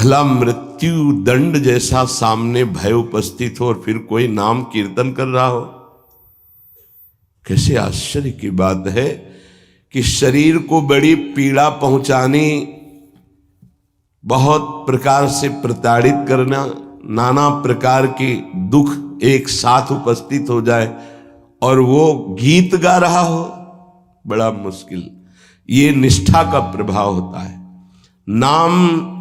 भला मृत्यु दंड जैसा सामने भय उपस्थित हो और फिर कोई नाम कीर्तन कर रहा हो। कैसे आश्चर्य की बात है कि शरीर को बड़ी पीड़ा पहुंचानी, बहुत प्रकार से प्रताड़ित करना, नाना प्रकार के दुख एक साथ उपस्थित हो जाए और वो गीत गा रहा हो, बड़ा मुश्किल। ये निष्ठा का प्रभाव होता है। नाम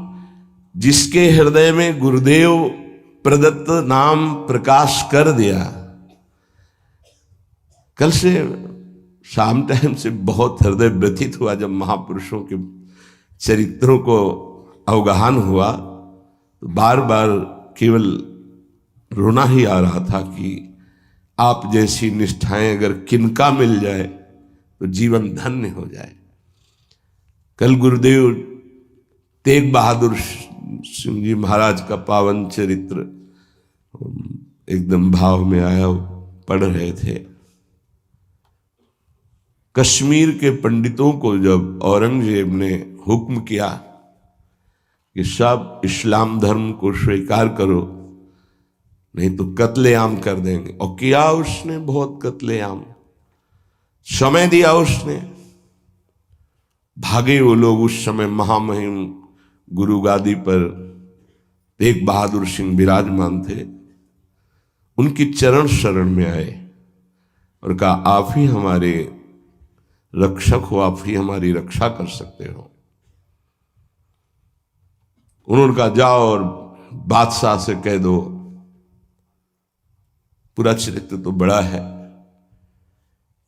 जिसके हृदय में गुरुदेव प्रदत्त नाम प्रकाश कर दिया, कल से शाम टाइम से बहुत हृदय व्यथित हुआ जब महापुरुषों के चरित्रों को अवगाहन हुआ, तो बार बार केवल रोना ही आ रहा था कि आप जैसी निष्ठाएं अगर किनका मिल जाए तो जीवन धन्य हो जाए। कल गुरुदेव तेग बहादुर सिंह जी महाराज का पावन चरित्र एकदम भाव में आया, पढ़ रहे थे। कश्मीर के पंडितों को जब औरंगजेब ने हुक्म किया कि सब इस्लाम धर्म को स्वीकार करो, नहीं तो कत्लेआम कर देंगे, और किया उसने बहुत कत्लेआम, समय दिया उसने। भागे वो लोग। उस समय महामहिम गुरु गादी पर तेग बहादुर सिंह विराजमान थे, उनकी चरण शरण में आए और कहा आप ही हमारे रक्षक हो, आप ही हमारी रक्षा कर सकते हो। उन्होंने कहा जाओ और बादशाह से कह दो, पूरा चरित्र तो बड़ा है,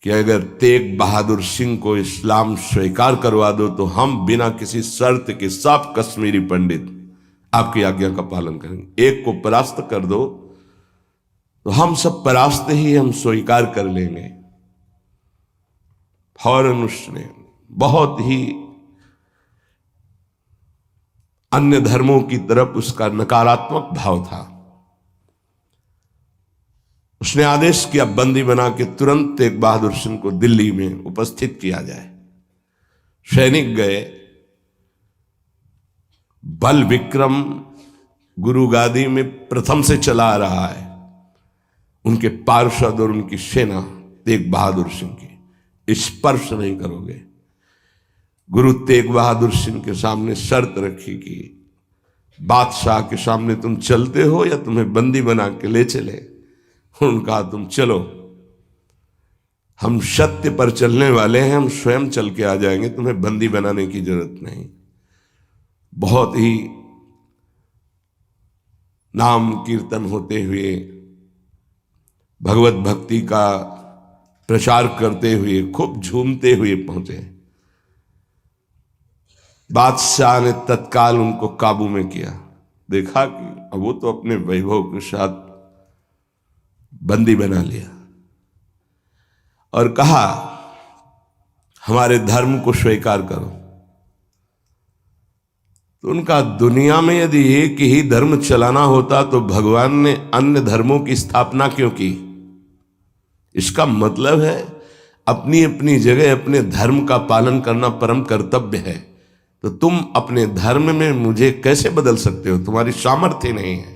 कि अगर तेग बहादुर सिंह को इस्लाम स्वीकार करवा दो तो हम बिना किसी शर्त के सब कश्मीरी पंडित आपकी आज्ञा का पालन करेंगे। एक को परास्त कर दो तो हम सब परास्त ही हम स्वीकार कर लेंगे। फौरन उसने बहुत ही अन्य धर्मों की तरफ उसका नकारात्मक भाव था, उसने आदेश किया बंदी बना के तुरंत तेग बहादुर सिंह को दिल्ली में उपस्थित किया जाए। सैनिक गए। बल विक्रम गुरु गादी में प्रथम से चला आ रहा है, उनके पार्षद और उनकी सेना तेग बहादुर सिंह की, स्पर्श नहीं करोगे। गुरु तेग बहादुर सिंह के सामने शर्त रखी कि बादशाह के सामने तुम चलते हो या तुम्हें बंदी बना के ले चले। उनका तुम चलो, हम सत्य पर चलने वाले हैं, हम स्वयं चल के आ जाएंगे, तुम्हें बंदी बनाने की जरूरत नहीं। बहुत ही नाम कीर्तन होते हुए, भगवत भक्ति का प्रचार करते हुए, खूब झूमते हुए पहुंचे। बादशाह ने तत्काल उनको काबू में किया। देखा कि अब वो तो अपने वैभव के साथ बंदी बना लिया और कहा हमारे धर्म को स्वीकार करो। तो उनका दुनिया में यदि एक ही धर्म चलाना होता तो भगवान ने अन्य धर्मों की स्थापना क्यों की? इसका मतलब है अपनी अपनी जगह अपने धर्म का पालन करना परम कर्तव्य है। तो तुम अपने धर्म में मुझे कैसे बदल सकते हो? तुम्हारी सामर्थ्य नहीं है।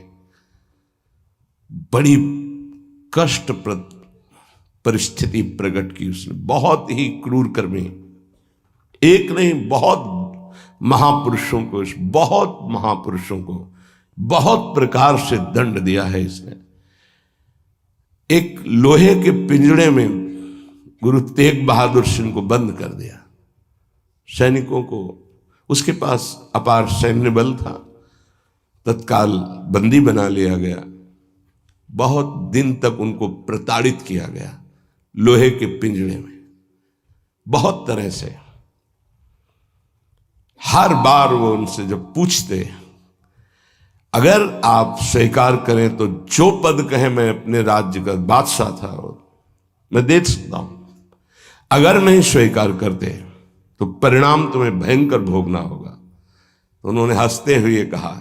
बड़ी कष्टप्रद परिस्थिति प्रकट की उसने, बहुत ही क्रूर कर्मी। एक नहीं, बहुत महापुरुषों को, बहुत महापुरुषों को बहुत प्रकार से दंड दिया है इसने। एक लोहे के पिंजड़े में गुरु तेग बहादुर सिंह को बंद कर दिया। सैनिकों को, उसके पास अपार सैन्य बल था, तत्काल बंदी बना लिया गया। बहुत दिन तक उनको प्रताड़ित किया गया लोहे के पिंजड़े में, बहुत तरह से। हर बार वो उनसे जब पूछते, अगर आप स्वीकार करें तो जो पद कहे, मैं अपने राज्य का बादशाह था और मैं दे सकता हूं, अगर नहीं स्वीकार करते तो परिणाम तुम्हें भयंकर भोगना होगा। तो उन्होंने हंसते हुए कहा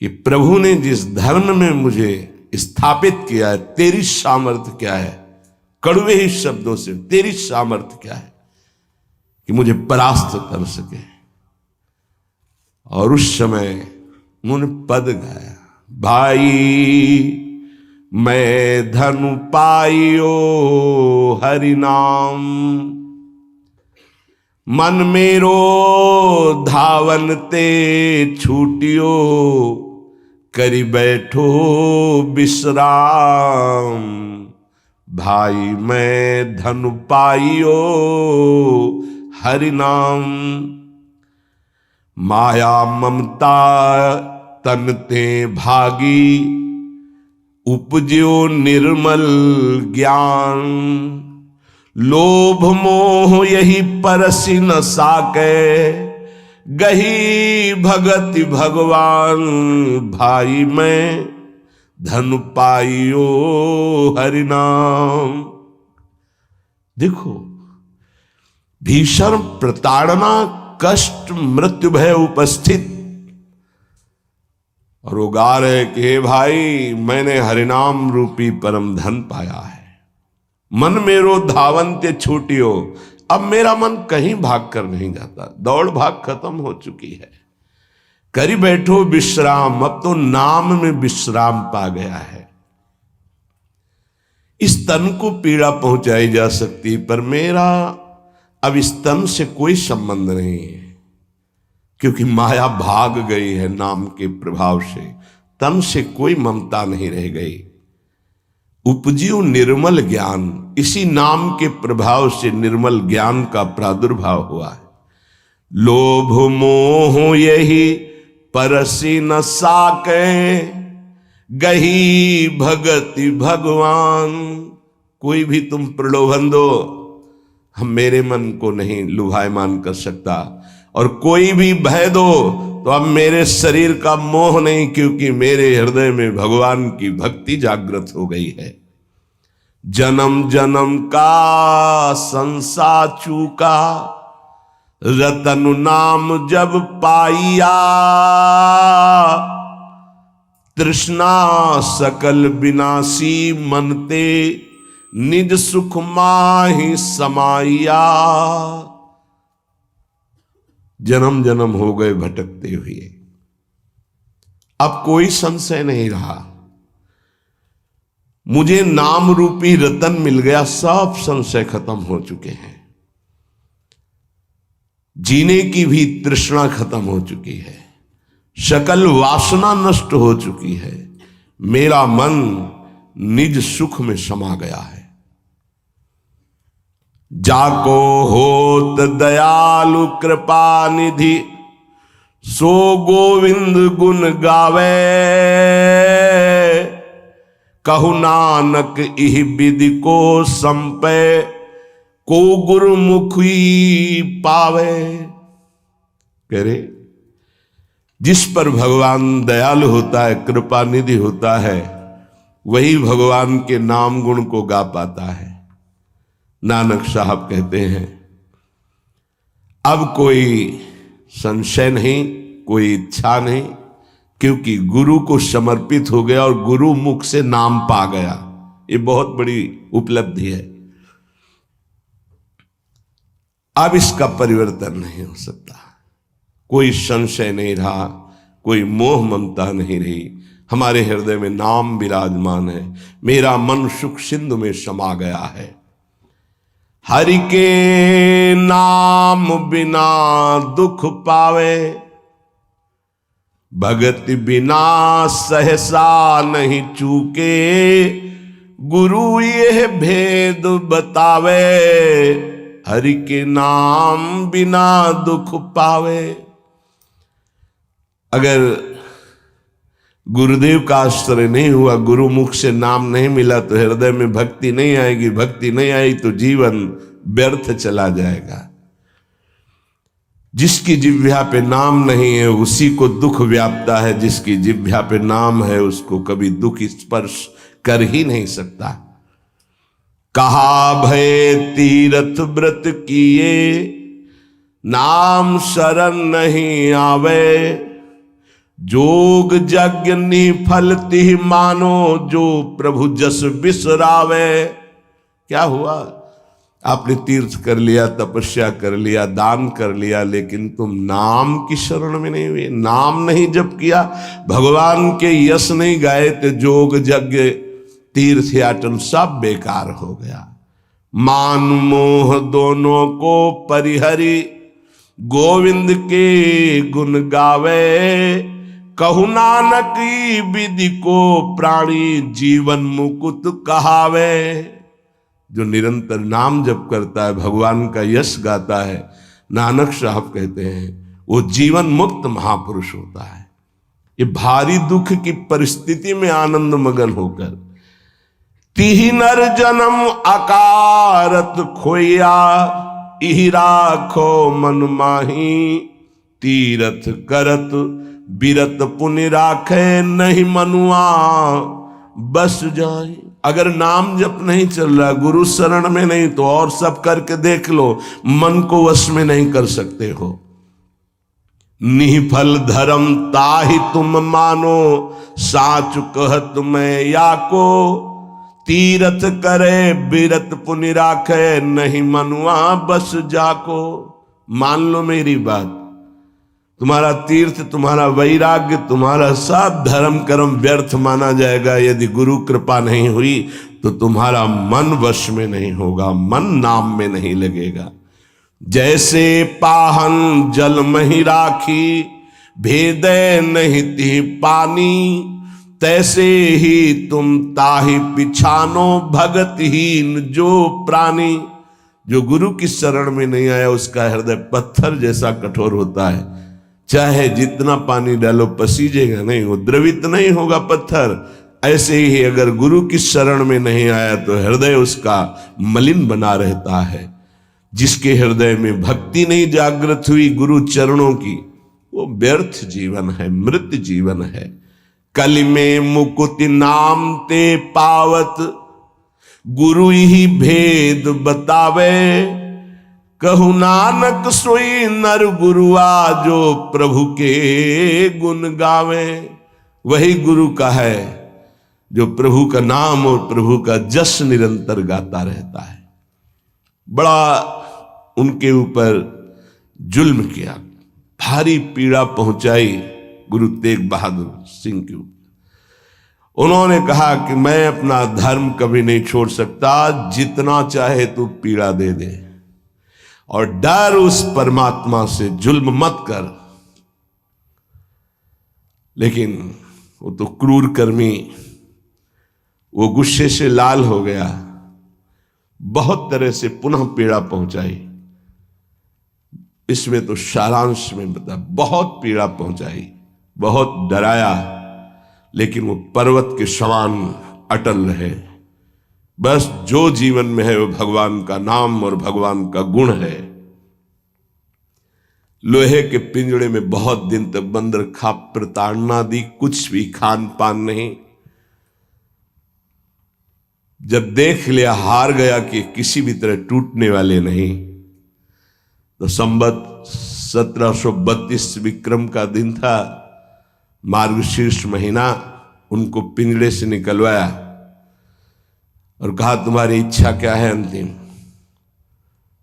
कि प्रभु ने जिस धर्म में मुझे स्थापित किया है, तेरी सामर्थ्य क्या है? कड़वे ही शब्दों से, तेरी सामर्थ्य क्या है कि मुझे परास्त कर सके? और उस समय उन्होंने पद गाया, भाई मैं धनु पाइयो हरि नाम, मन मेरो धावन ते छूटियो, करी बैठो विश्राम। भाई मैं धनु पाइयो हरि नाम, माया ममता तन ते भागी, उपज्यो निर्मल ज्ञान। लोभ मोह यही परसि न साके, गही भगति भगवान। भाई मैं धन पाइयो हरि नाम। देखो, भीषण प्रताड़ना, कष्ट, मृत्यु भय उपस्थित, और वो गा रहे कि हे भाई मैंने हरिनाम रूपी परम धन पाया है, मन मेरो धावन्ते छूटियो। अब मेरा मन कहीं भाग कर नहीं जाता, दौड़ भाग खत्म हो चुकी है। करी बैठो विश्राम, अब तो नाम में विश्राम पा गया है। इस तन को पीड़ा पहुंचाई जा सकती, पर मेरा अब इस तन से कोई संबंध नहीं है, क्योंकि माया भाग गई है नाम के प्रभाव से, तन से कोई ममता नहीं रह गई। उपजियो निर्मल ज्ञान, इसी नाम के प्रभाव से निर्मल ज्ञान का प्रादुर्भाव हुआ है। लोभ मोह यही परसि न साके, गही भगति भगवान। कोई भी तुम प्रलोभन दो, हम मेरे मन को नहीं लुभायमान कर सकता, और कोई भी भय दो तो अब मेरे शरीर का मोह नहीं, क्योंकि मेरे हृदय में भगवान की भक्ति जागृत हो गई है। जन्म जन्म का संसार चूका, रतन नाम जब पाइया। तृष्णा सकल विनाशी मनते, निज सुख माहि समाइया। जन्म जन्म हो गए भटकते हुए, अब कोई संशय नहीं रहा। मुझे नाम रूपी रतन मिल गया, सब संशय खत्म हो चुके हैं। जीने की भी तृष्णा खत्म हो चुकी है, सकल वासना नष्ट हो चुकी है। मेरा मन निज सुख में समा गया है। जाको होत दयालु कृपा निधि, सो गोविंद गुण गावे। कहु नानक इह विधि को संपे, को गुरुमुखी पावे। कह रहे, जिस पर भगवान दयालु होता है, कृपा निधि होता है, वही भगवान के नाम गुण को गा पाता है। नानक साहब कहते हैं, अब कोई संशय नहीं, कोई इच्छा नहीं, क्योंकि गुरु को समर्पित हो गया और गुरु मुख से नाम पा गया। ये बहुत बड़ी उपलब्धि है। अब इसका परिवर्तन नहीं हो सकता। कोई संशय नहीं रहा, कोई मोह ममता नहीं रही। हमारे हृदय में नाम विराजमान है। मेरा मन सुख सिंधु में समा गया है। हरि के नाम बिना दुख पावे, भगति बिना सहसा नहीं चूके। गुरु यह भेद बतावे, हरि के नाम बिना दुख पावे। अगर गुरुदेव का आश्रय नहीं हुआ, गुरु मुख से नाम नहीं मिला, तो हृदय में भक्ति नहीं आएगी। भक्ति नहीं आई तो जीवन व्यर्थ चला जाएगा। जिसकी जिह्वा पे नाम नहीं है उसी को दुख व्यापता है, जिसकी जिह्वा पे नाम है उसको कभी दुख स्पर्श कर ही नहीं सकता। कहा भय तीर्थ व्रत किए, नाम शरण नहीं आवे। जोग यज्ञ निफल तिह मानो, जो प्रभु जस बिसरावे। क्या हुआ? आपने तीर्थ कर लिया, तपस्या कर लिया, दान कर लिया, लेकिन तुम नाम की शरण में नहीं हुए, नाम नहीं जप किया, भगवान के यश नहीं गाए, तो जोग यज्ञ तीर्थ याटन सब बेकार हो गया। मान मोह दोनों को परिहरी, गोविंद के गुण गावे, कहु नानक विधि को प्राणी जीवन मुकुट कहावे। जो निरंतर नाम जप करता है, भगवान का यश गाता है, नानक साहब कहते हैं वो जीवन मुक्त महापुरुष होता है। ये भारी दुख की परिस्थिति में आनंद मगन होकर, तिहि नर जन्म अकारत खोया, इहि राखो मन माही, तीरथ करत बिरत पुण्य राखे, नहीं मनुआ बस जाए। अगर नाम जप नहीं चल रहा, गुरु शरण में नहीं, तो और सब करके देख लो, मन को वश में नहीं कर सकते हो। निफल धर्म ताहि तुम मानो, साच कहत मैं या को, तीरथ करे बिरत पुण्य राखे, नहीं मनुआ बस जाको। मान लो मेरी बात, तुम्हारा तीर्थ, तुम्हारा वैराग्य, तुम्हारा सब धर्म कर्म व्यर्थ माना जाएगा यदि गुरु कृपा नहीं हुई, तो तुम्हारा मन वश में नहीं होगा, मन नाम में नहीं लगेगा। जैसे पाहन जल मही राखी, भेदे नहीं ती पानी, तैसे ही तुम ताहि पिछानो भगतहीन जो प्राणी। जो गुरु की शरण में नहीं आया, उसका हृदय पत्थर जैसा कठोर होता है, चाहे जितना पानी डालो पसीजेगा नहीं, वो द्रवित नहीं होगा पत्थर। ऐसे ही अगर गुरु की शरण में नहीं आया तो हृदय उसका मलिन बना रहता है। जिसके हृदय में भक्ति नहीं जागृत हुई गुरु चरणों की, वो व्यर्थ जीवन है, मृत जीवन है। कलि में मुकुति नाम ते पावत, गुरु ही भेद बतावे, कहु नानक सोई नर गुरुआ, जो प्रभु के गुण गावे। वही गुरु का है जो प्रभु का नाम और प्रभु का जस निरंतर गाता रहता है। बड़ा उनके ऊपर जुल्म किया, भारी पीड़ा पहुंचाई गुरु तेग बहादुर सिंह के ऊपर। उन्होंने कहा कि मैं अपना धर्म कभी नहीं छोड़ सकता, जितना चाहे तू पीड़ा दे दे, और डर उस परमात्मा से, जुल्म मत कर। लेकिन वो तो क्रूर कर्मी, वो गुस्से से लाल हो गया, बहुत तरह से पुनः पीड़ा पहुंचाई। इसमें तो सारांश में बता, बहुत पीड़ा पहुंचाई, बहुत डराया, लेकिन वो पर्वत के समान अटल रहे। बस जो जीवन में है वो भगवान का नाम और भगवान का गुण है। लोहे के पिंजड़े में बहुत दिन तक बंद रखा, प्रताड़ना दी, कुछ भी खान पान नहीं। जब देख लिया हार गया कि किसी भी तरह टूटने वाले नहीं, तो संवत 1732 विक्रम का दिन था, मार्गशीर्ष महीना। उनको पिंजड़े से निकलवाया और कहा तुम्हारी इच्छा क्या है अंतिम।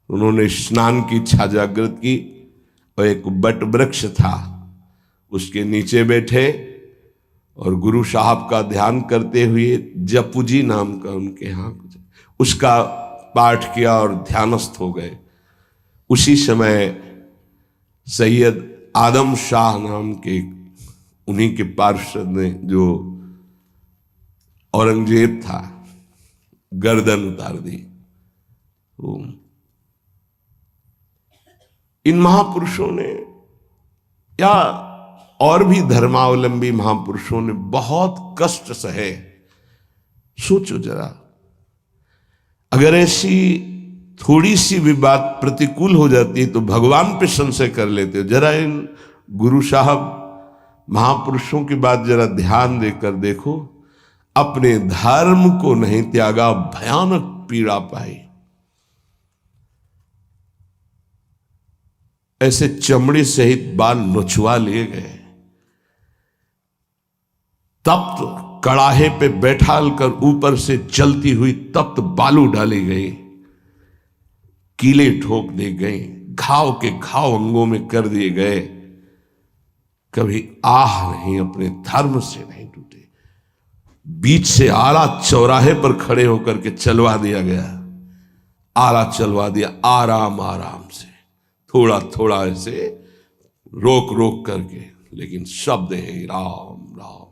उन्होंने स्नान की इच्छा जागृत की और एक बट वृक्ष था उसके नीचे बैठे और गुरु साहब का ध्यान करते हुए, जपुजी नाम का उनके यहाँ उसका पाठ किया और ध्यानस्थ हो गए। उसी समय सैयद आदम शाह नाम के उन्हीं के पार्षद ने, जो औरंगजेब था, गर्दन उतार दी। इन महापुरुषों ने या और भी धर्मावलंबी महापुरुषों ने बहुत कष्ट सहे। सोचो जरा, अगर ऐसी थोड़ी सी भी बात प्रतिकूल हो जाती तो भगवान पे संशय कर लेते। जरा इन गुरु साहब महापुरुषों की बात जरा ध्यान देकर देखो, अपने धर्म को नहीं त्यागा, भयानक पीड़ा पाई। ऐसे चमड़ी सहित बाल नोचवा लिए गए, तप्त कड़ाहे पे बैठाल कर ऊपर से जलती हुई तप्त बालू डाली गई। कीले ठोक दिए गए, घाव के घाव अंगों में कर दिए गए, कभी आह नहीं, अपने धर्म से नहीं टूटे। बीच से आला चौराहे पर खड़े होकर के चलवा दिया गया, आला चलवा दिया आराम आराम से, थोड़ा थोड़ा ऐसे रोक रोक करके, लेकिन शब्द है राम राम।